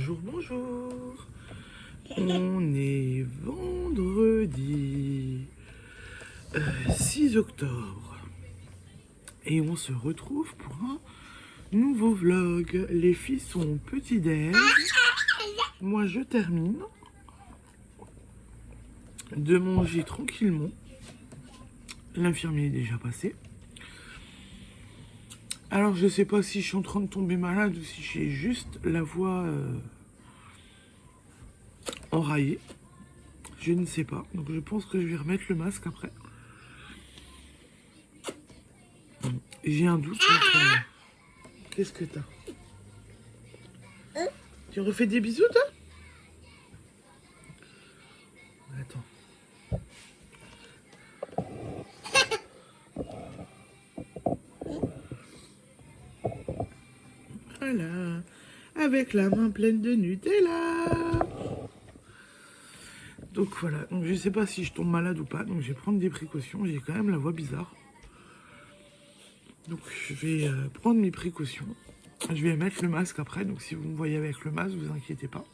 Bonjour, bonjour. On est vendredi 6 octobre et on se retrouve pour un nouveau vlog. Les filles sont au petit-déj. Moi, je termine de manger tranquillement. L'infirmier est déjà passé. Alors, je sais pas si je suis en train de tomber malade ou si j'ai juste la voix enraillée. Je ne sais pas. Donc, je pense que je vais remettre le masque après. J'ai un doute. Qu'est-ce que t'as? Tu refais des bisous, toi? Attends. Voilà. Avec la main pleine de Nutella. Donc voilà. Donc je sais pas si je tombe malade ou pas. Donc je vais prendre des précautions. J'ai quand même la voix bizarre. Donc je vais prendre mes précautions. Je vais mettre le masque après. Donc si vous me voyez avec le masque, vous inquiétez pas.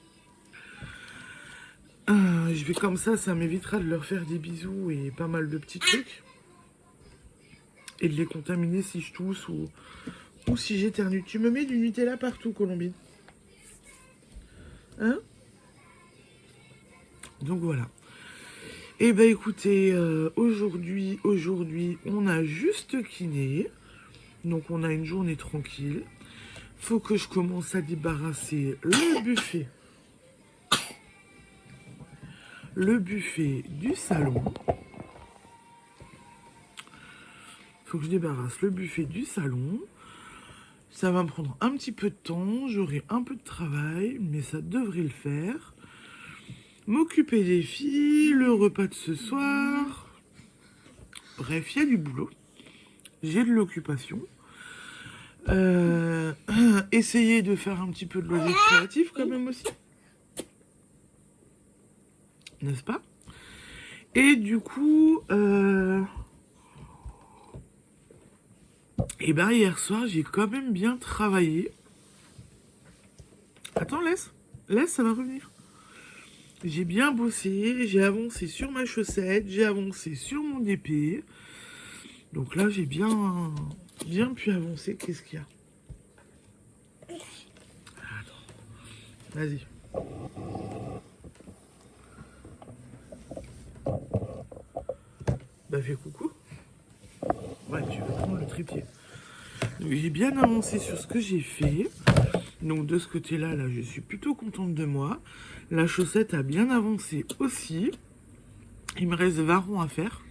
Je vais comme ça m'évitera de leur faire des bisous et pas mal de petits trucs. Et de les contaminer si je tousse ou si j'éternue. Tu me mets du Nutella partout, Colombine. Hein? Donc voilà. Et ben écoutez, aujourd'hui, on a juste kiné. Donc on a une journée tranquille. Faut que je commence à débarrasser le buffet. Le buffet du salon. Faut que je débarrasse le buffet du salon. Ça va me prendre un petit peu de temps. J'aurai un peu de travail, mais ça devrait le faire. M'occuper des filles, le repas de ce soir. Bref, il y a du boulot. J'ai de l'occupation. Essayer de faire un petit peu de loisirs créatifs quand même aussi. N'est-ce pas? Et du coup, et ben hier soir, j'ai quand même bien travaillé. Attends, laisse, ça va revenir. J'ai bien bossé, j'ai avancé sur ma chaussette, j'ai avancé sur mon DP. Donc là, j'ai bien pu avancer. Qu'est-ce qu'il y a? Attends, vas-y. Bah fais coucou. Ouais, tu veux prendre le trépied. Donc j'ai bien avancé sur ce que j'ai fait. Donc de ce côté-là, là, je suis plutôt contente de moi. La chaussette a bien avancé aussi. Il me reste 20 ronds à faire.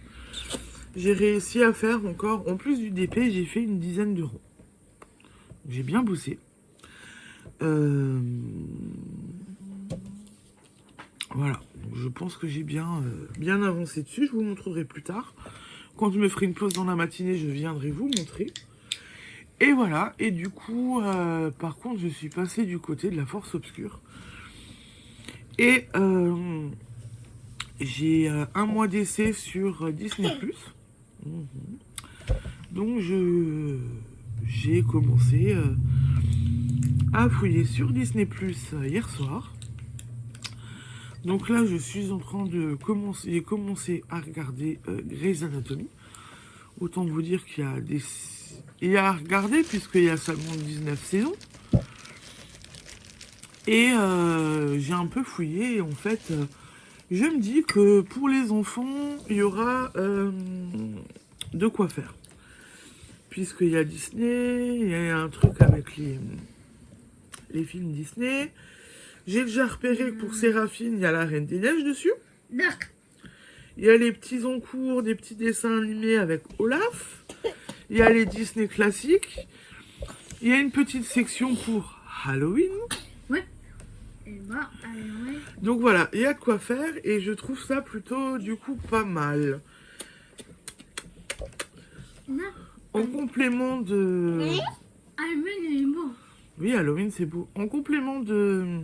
J'ai réussi à faire encore, en plus du DP, j'ai fait une dizaine de ronds. J'ai bien bossé. Voilà, donc je pense que j'ai bien avancé dessus. Je vous montrerai plus tard. Quand je me ferai une pause dans la matinée, je viendrai vous montrer. Et voilà, et du coup, par contre, je suis passée du côté de la force obscure. Et j'ai un mois d'essai sur Disney+. Donc j'ai commencé à fouiller sur Disney+ hier soir. Donc là, je suis en train de commencer à regarder Grey's Anatomy. Autant vous dire qu'il y a à regarder puisqu'il y a seulement 19 saisons. Et j'ai un peu fouillé et en fait, je me dis que pour les enfants, il y aura de quoi faire. Puisqu'il y a Disney, il y a un truc avec les films Disney. J'ai déjà repéré que pour Séraphine, il y a la Reine des Neiges dessus. D'accord. Il y a les petits encours, des petits dessins animés avec Olaf. Il y a les Disney classiques. Il y a une petite section pour Halloween. Ouais. Et bah, ouais. Donc voilà, il y a de quoi faire et je trouve ça plutôt du coup pas mal. Non. En complément de... Halloween est beau. Oui, Halloween c'est beau. En complément de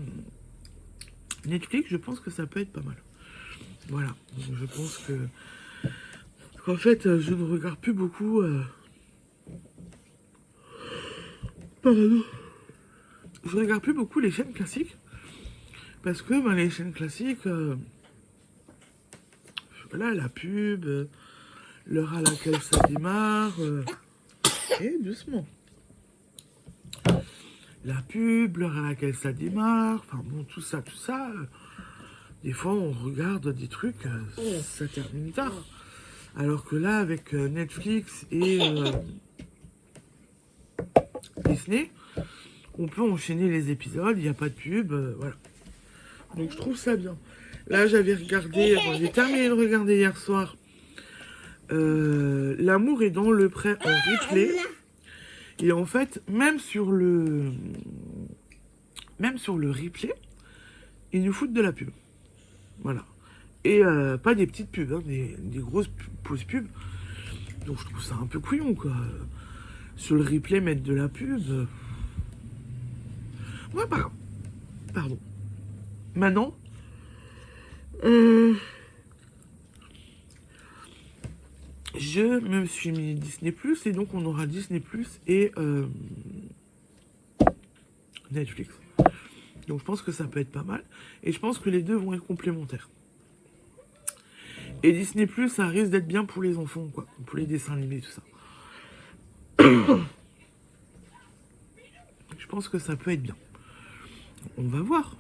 Netflix, je pense que ça peut être pas mal. Voilà, donc je pense que... En fait, je ne regarde plus beaucoup... Pardon. Je regarde plus beaucoup les chaînes classiques. Parce que ben, les chaînes classiques, voilà, la pub, l'heure à laquelle ça démarre, et doucement. La pub, l'heure à laquelle ça démarre, enfin bon, tout ça, des fois on regarde des trucs, ça termine tard. Alors que là, avec Netflix et Disney, on peut enchaîner les épisodes, il n'y a pas de pub, voilà. Donc je trouve ça bien. Là, j'avais regardé, j'ai terminé de regarder hier soir, L'amour est dans le prêt en replay. Et en fait, même sur le replay, ils nous foutent de la pub. Voilà. Et pas des petites pubs, hein, des grosses pauses pubs. Donc je trouve ça un peu couillon, quoi. Sur le replay, mettre de la pub. Ouais, pardon. Maintenant, je me suis mis Disney+, et donc on aura Disney+, et Netflix. Donc je pense que ça peut être pas mal. Et je pense que les deux vont être complémentaires. Et Disney+, ça risque d'être bien pour les enfants, quoi. Pour les dessins animés, tout ça. Je pense que ça peut être bien. On va voir.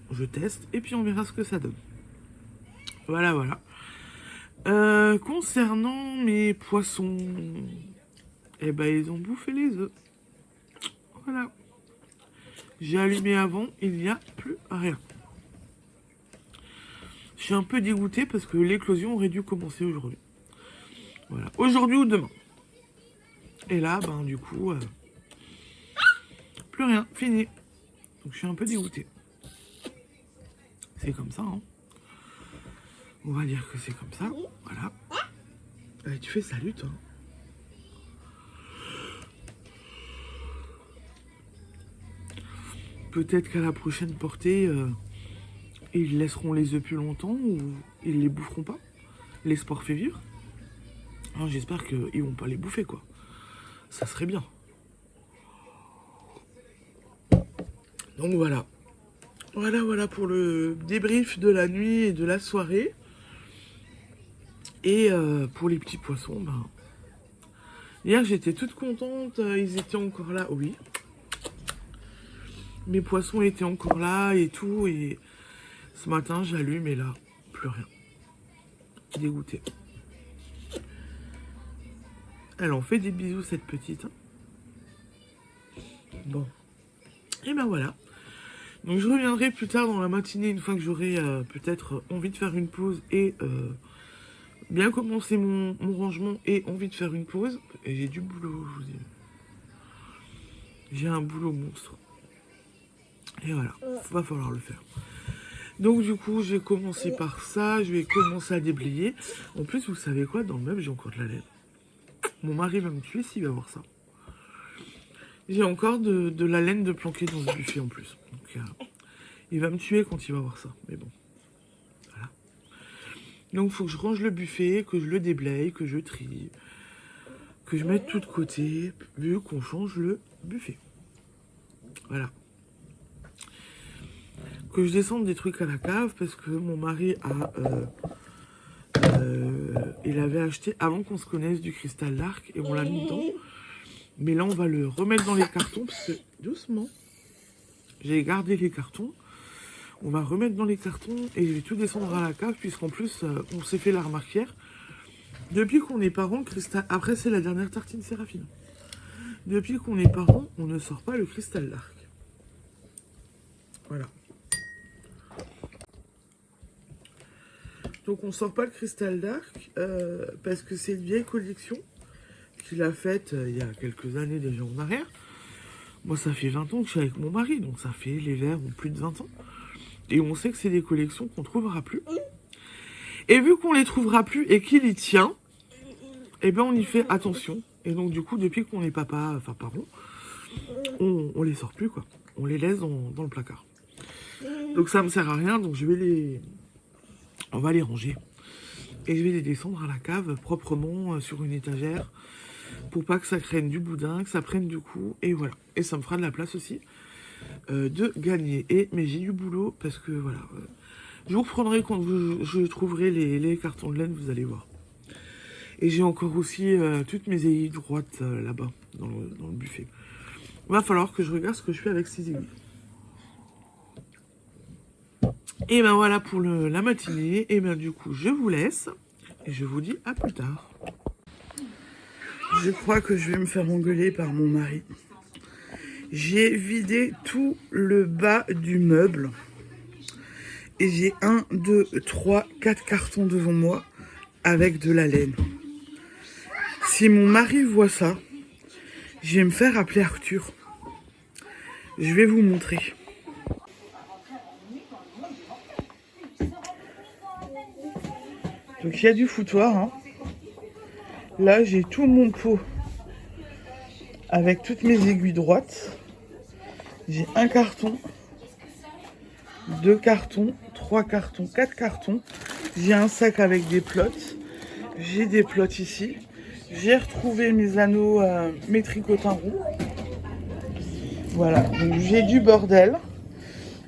Je teste et puis on verra ce que ça donne. Voilà, voilà. Concernant mes poissons, eh ben ils ont bouffé les œufs. Voilà. J'ai allumé avant, il n'y a plus rien. Je suis un peu dégoûté parce que l'éclosion aurait dû commencer aujourd'hui. Voilà. Aujourd'hui ou demain. Et là, ben du coup, plus rien, fini. Donc je suis un peu dégoûté. C'est comme ça, hein. On va dire que c'est comme ça. Voilà. Tu fais salut, toi. Peut-être qu'à la prochaine portée, ils laisseront les œufs plus longtemps ou ils les boufferont pas. L'espoir fait vivre. Alors, j'espère qu'ils vont pas les bouffer, quoi. Ça serait bien. Donc voilà. Voilà pour le débrief de la nuit et de la soirée. Et pour les petits poissons, ben... Hier, j'étais toute contente. Ils étaient encore là. Oui. Mes poissons étaient encore là et tout. Et ce matin, j'allume et là, plus rien. Dégoûtée. Elle en fait des bisous, cette petite. Hein. Bon. Et ben voilà. Donc je reviendrai plus tard dans la matinée, une fois que j'aurai peut-être envie de faire une pause et bien commencer mon rangement et envie de faire une pause. Et j'ai du boulot, je vous dis. J'ai un boulot monstre. Et voilà, va falloir le faire. Donc du coup, j'ai commencé par ça, je vais commencer à déblayer. En plus, vous savez quoi, dans le meuble, j'ai encore de la laine. Mon mari va me tuer s'il va voir ça. J'ai encore de la laine de planquer dans ce buffet en plus. Donc, il va me tuer quand il va voir ça. Mais bon, voilà. Donc il faut que je range le buffet, que je le déblaye, que je trie, que je mette tout de côté, vu qu'on change le buffet. Voilà. Que je descende des trucs à la cave, parce que mon mari il avait acheté, avant qu'on se connaisse, du cristal d'arc, et on l'a mis dedans. Mais là, on va le remettre dans les cartons, parce que, doucement, j'ai gardé les cartons. On va remettre dans les cartons, et je vais tout descendre à la cave, puisqu'en plus, on s'est fait la remarque hier. Depuis qu'on est parents, le cristal... Après, c'est la dernière tartine Séraphine. Depuis qu'on est parents, on ne sort pas le cristal d'arc. Voilà. Donc, on sort pas le cristal d'arc, parce que c'est une vieille collection qu'il a faite il y a quelques années déjà en arrière. Moi, ça fait 20 ans que je suis avec mon mari, donc ça fait les verres ou plus de 20 ans. Et on sait que c'est des collections qu'on ne trouvera plus. Et vu qu'on les trouvera plus et qu'il y tient, eh ben on y fait attention. Et donc du coup, depuis qu'on est papa, enfin parents, on les sort plus, quoi. On les laisse dans le placard. Donc ça me sert à rien, donc on va les ranger. Et je vais les descendre à la cave proprement sur une étagère pour pas que ça craigne du boudin, que ça prenne du coup. Et voilà. Et ça me fera de la place aussi. de gagner. Mais j'ai du boulot parce que voilà. Je vous reprendrai quand je trouverai les cartons de laine, vous allez voir. Et j'ai encore aussi toutes mes aiguilles droites là-bas, dans le buffet. Il va falloir que je regarde ce que je fais avec ces aiguilles. Et ben voilà pour la matinée. Et ben du coup, je vous laisse. Et je vous dis à plus tard. Je crois que je vais me faire engueuler par mon mari. J'ai vidé tout le bas du meuble. Et j'ai 1, 2, 3, 4 cartons devant moi avec de la laine. Si mon mari voit ça, je vais me faire appeler Arthur. Je vais vous montrer. Donc il y a du foutoir. Hein. Là, j'ai tout mon pot avec toutes mes aiguilles droites. J'ai un carton, 2 cartons, 3 cartons, 4 cartons. J'ai un sac avec des plots. J'ai des plots ici. J'ai retrouvé mes anneaux, mes tricotins ronds. Voilà, donc j'ai du bordel.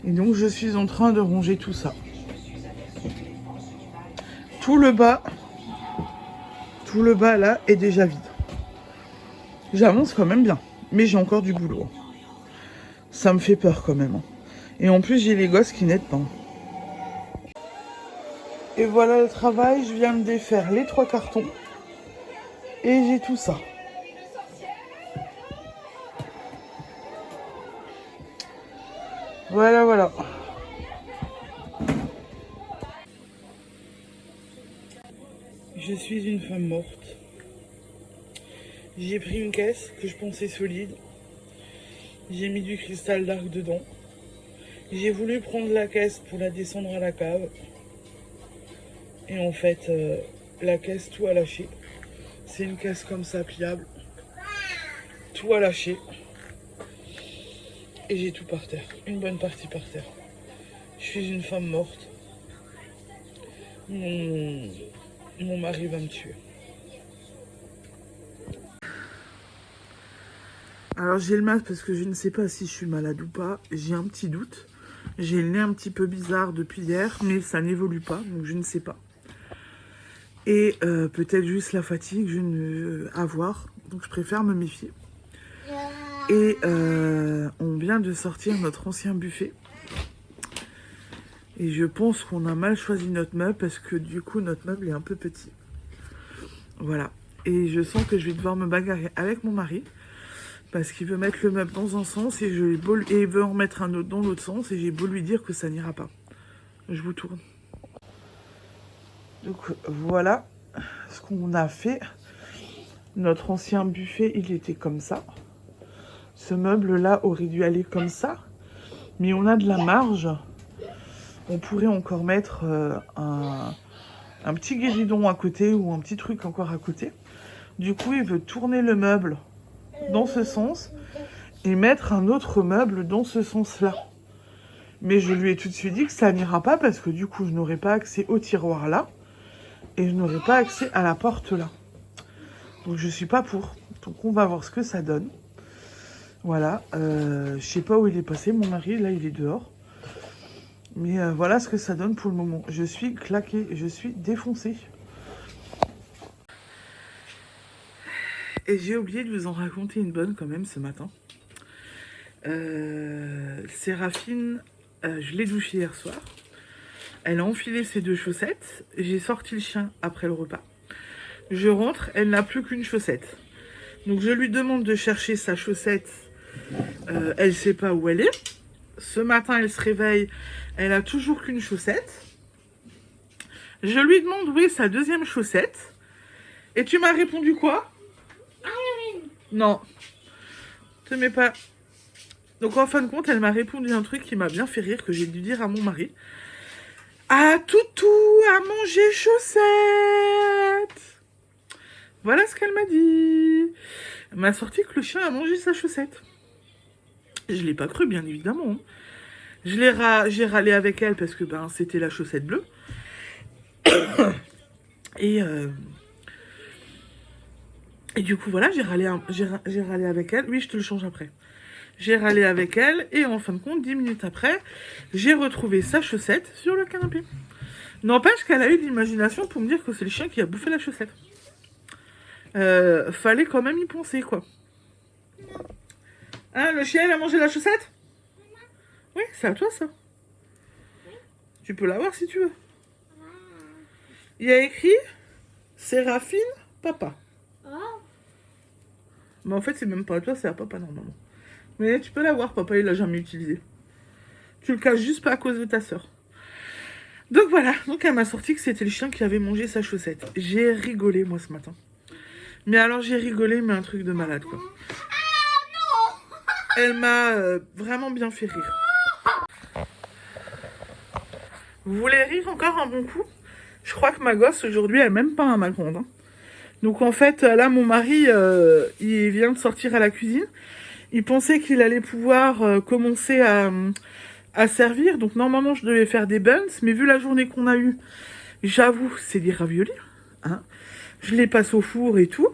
Et donc je suis en train de ranger tout ça. Tout le bas là est déjà vide. J'avance quand même bien, mais j'ai encore du boulot. Ça me fait peur quand même. Et en plus j'ai les gosses qui n'aident pas. Et voilà le travail, je viens de défaire les 3 cartons. Et j'ai tout ça. Voilà, voilà. Je suis une femme morte. J'ai pris une caisse que je pensais solide. J'ai mis du cristal d'arc dedans. J'ai voulu prendre la caisse pour la descendre à la cave. Et en fait, la caisse, tout a lâché. C'est une caisse comme ça, pliable. Tout a lâché. Et j'ai tout par terre. Une bonne partie par terre. Je suis une femme morte. Mon mari va me tuer. Alors j'ai le masque parce que je ne sais pas si je suis malade ou pas. J'ai un petit doute. J'ai le nez un petit peu bizarre depuis hier, mais ça n'évolue pas, donc je ne sais pas. Et peut-être juste la fatigue, à voir. Donc je préfère me méfier. Et on vient de sortir notre ancien buffet. Et je pense qu'on a mal choisi notre meuble parce que du coup notre meuble est un peu petit. Voilà. Et je sens que je vais devoir me bagarrer avec mon mari. Parce qu'il veut mettre le meuble dans un sens et il veut en mettre un autre dans l'autre sens. Et j'ai beau lui dire que ça n'ira pas. Je vous tourne. Donc voilà ce qu'on a fait. Notre ancien buffet, il était comme ça. Ce meuble-là aurait dû aller comme ça. Mais on a de la marge. On pourrait encore mettre un petit guéridon à côté ou un petit truc encore à côté. Du coup, il veut tourner le meuble dans ce sens et mettre un autre meuble dans ce sens-là. Mais je lui ai tout de suite dit que ça n'ira pas parce que du coup, je n'aurai pas accès au tiroir là et je n'aurai pas accès à la porte là. Donc, je suis pas pour. Donc, on va voir ce que ça donne. Voilà. Je sais pas où il est passé, mon mari. Là, il est dehors. Mais voilà ce que ça donne pour le moment. Je suis claquée, je suis défoncée. Et j'ai oublié de vous en raconter une bonne quand même ce matin. Séraphine, je l'ai douchée hier soir. Elle a enfilé ses 2 chaussettes. J'ai sorti le chien après le repas. Je rentre, elle n'a plus qu'une chaussette. Donc je lui demande de chercher sa chaussette. Elle ne sait pas où elle est. Ce matin, elle se réveille. Elle a toujours qu'une chaussette. Je lui demande où est sa 2e chaussette. Et tu m'as répondu quoi? Non. Te mets pas. Donc en fin de compte, elle m'a répondu un truc qui m'a bien fait rire, que j'ai dû dire à mon mari. Ah, toutou, à manger chaussette. Voilà ce qu'elle m'a dit. Elle m'a sorti que le chien a mangé sa chaussette. Je l'ai pas cru, bien évidemment. J'ai râlé avec elle parce que c'était la chaussette bleue. Et du coup, voilà, j'ai râlé avec elle. Oui, je te le change après. J'ai râlé avec elle et en fin de compte, 10 minutes après, j'ai retrouvé sa chaussette sur le canapé. N'empêche qu'elle a eu de l'imagination pour me dire que c'est le chien qui a bouffé la chaussette. Fallait quand même y penser, quoi. Hein, le chien, il a mangé la chaussette? Oui, c'est à toi, ça. Tu peux l'avoir si tu veux. Il y a écrit Séraphine, papa. Mais en fait, c'est même pas à toi, c'est à papa, normalement. Mais tu peux l'avoir, papa, il l'a jamais utilisé. Tu le caches juste pas à cause de ta soeur. Donc voilà, donc elle m'a sorti que c'était le chien qui avait mangé sa chaussette. J'ai rigolé, moi, ce matin. Mais alors, j'ai rigolé, mais un truc de malade, quoi. Elle m'a vraiment bien fait rire. Vous voulez rire encore un bon coup? Je crois que ma gosse, aujourd'hui, elle même pas un Macron. Hein. Donc en fait, là, mon mari, il vient de sortir à la cuisine. Il pensait qu'il allait pouvoir commencer à servir. Donc normalement, je devais faire des buns. Mais vu la journée qu'on a eue, j'avoue, c'est des raviolis. Hein. Je les passe au four et tout.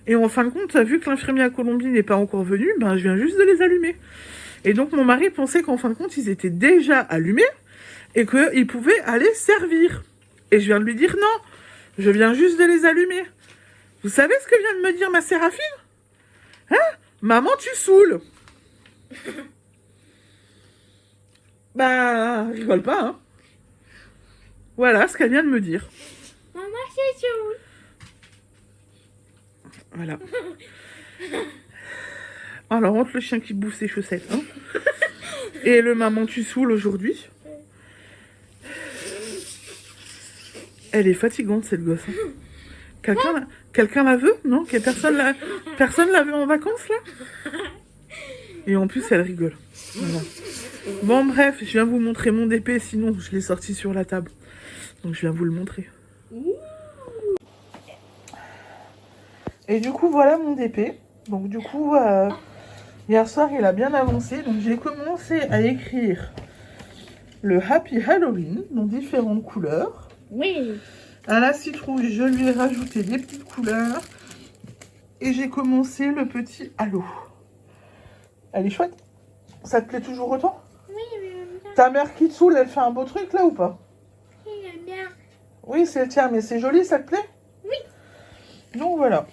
Et en fin de compte, vu que l'infirmier à Colombie n'est pas encore venu, ben, je viens juste de les allumer. Et donc mon mari pensait qu'en fin de compte, ils étaient déjà allumés et qu'il pouvait aller servir. Et je viens de lui dire non, je viens juste de les allumer. Vous savez ce que vient de me dire ma Séraphine? Hein? Maman, tu saoules. Bah, rigole pas, hein. Voilà ce qu'elle vient de me dire. Maman, c'est tout. Voilà. Alors, entre le chien qui bouffe ses chaussettes, hein, et le maman, tu saoules aujourd'hui. Elle est fatigante, cette gosse. Hein. Quelqu'un la veut? Non? Personne la veut en vacances, là? Et en plus, elle rigole. Voilà. Bon, bref, je viens vous montrer mon DP, sinon je l'ai sorti sur la table. Donc, je viens vous le montrer. Et du coup, voilà mon DP. Donc, du coup, hier soir, il a bien avancé. Donc, j'ai commencé à écrire le Happy Halloween, dans différentes couleurs. Oui. À la citrouille, je lui ai rajouté des petites couleurs. Et j'ai commencé le petit halo. Elle est chouette. Ça te plaît toujours autant? Oui, j'aime bien. Ta mère qui te saoule, elle fait un beau truc là ou pas? Oui, j'aime bien. Oui, c'est le tien, mais c'est joli, ça te plaît? Oui. Donc voilà.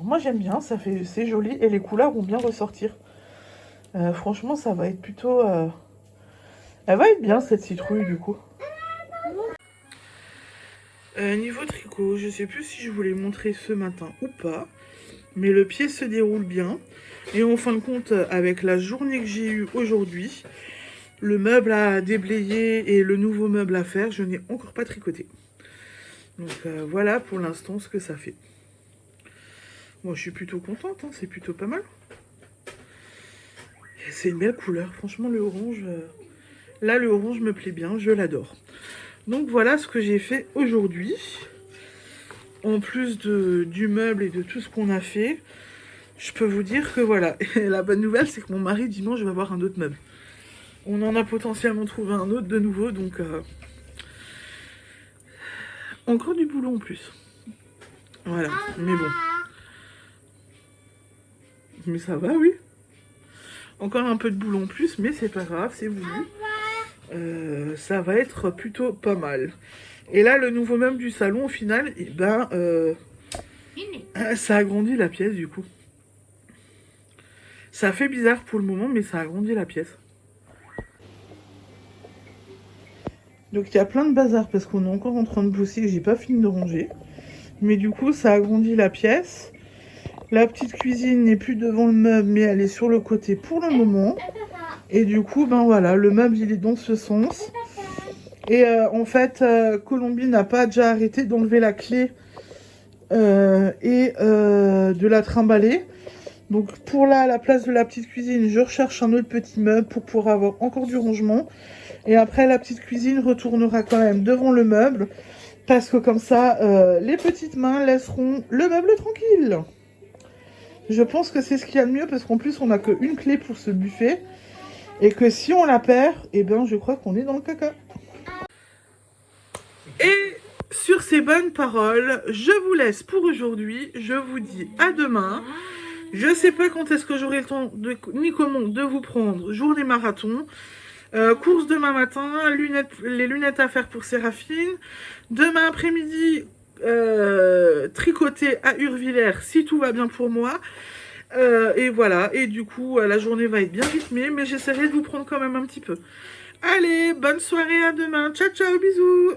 Moi j'aime bien, c'est joli et les couleurs vont bien ressortir. Franchement, ça va être plutôt... Elle va être bien cette citrouille du coup. Niveau tricot, je sais plus si je voulais montrer ce matin ou pas. Mais le pied se déroule bien. Et en fin de compte, avec la journée que j'ai eue aujourd'hui, le meuble à déblayer et le nouveau meuble à faire, je n'ai encore pas tricoté. Donc voilà pour l'instant ce que ça fait. Moi je suis plutôt contente, hein, c'est plutôt pas mal. C'est une belle couleur, franchement le orange, là le orange me plaît bien, je l'adore. Donc voilà ce que j'ai fait aujourd'hui. En plus du meuble et de tout ce qu'on a fait, je peux vous dire que voilà. Et la bonne nouvelle c'est que mon mari dimanche va avoir un autre meuble. On en a potentiellement trouvé un autre de nouveau, donc encore du boulot en plus. Voilà, mais bon. Mais ça va, oui. Encore un peu de boulot en plus, mais c'est pas grave, c'est voulu. Ça va être plutôt pas mal. Et là, le nouveau meuble du salon, au final, eh ben, ça agrandit la pièce, du coup. Ça fait bizarre pour le moment, mais ça agrandit la pièce. Donc, il y a plein de bazar, parce qu'on est encore en train de bosser, et j'ai pas fini de ranger. Mais du coup, ça agrandit la pièce. La petite cuisine n'est plus devant le meuble, mais elle est sur le côté pour le moment. Et du coup, ben voilà, le meuble, il est dans ce sens. Et en fait, Colombie n'a pas déjà arrêté d'enlever la clé et de la trimballer. Donc pour là, à la place de la petite cuisine, je recherche un autre petit meuble pour pouvoir avoir encore du rangement. Et après, la petite cuisine retournera quand même devant le meuble. Parce que comme ça, les petites mains laisseront le meuble tranquille. Je pense que c'est ce qu'il y a de mieux parce qu'en plus on n'a qu'une clé pour ce buffet et que si on la perd, eh bien je crois qu'on est dans le caca. Et sur ces bonnes paroles, je vous laisse pour aujourd'hui. Je vous dis à demain. Je sais pas quand est-ce que j'aurai le temps, ni comment, de vous prendre journée marathon. Course demain matin, les lunettes à faire pour Séraphine. Demain après-midi, tricoter à Urvillers si tout va bien pour moi. Et voilà, et du coup, la journée va être bien rythmée, mais j'essaierai de vous prendre quand même un petit peu. Allez, bonne soirée, à demain. Ciao, ciao, bisous.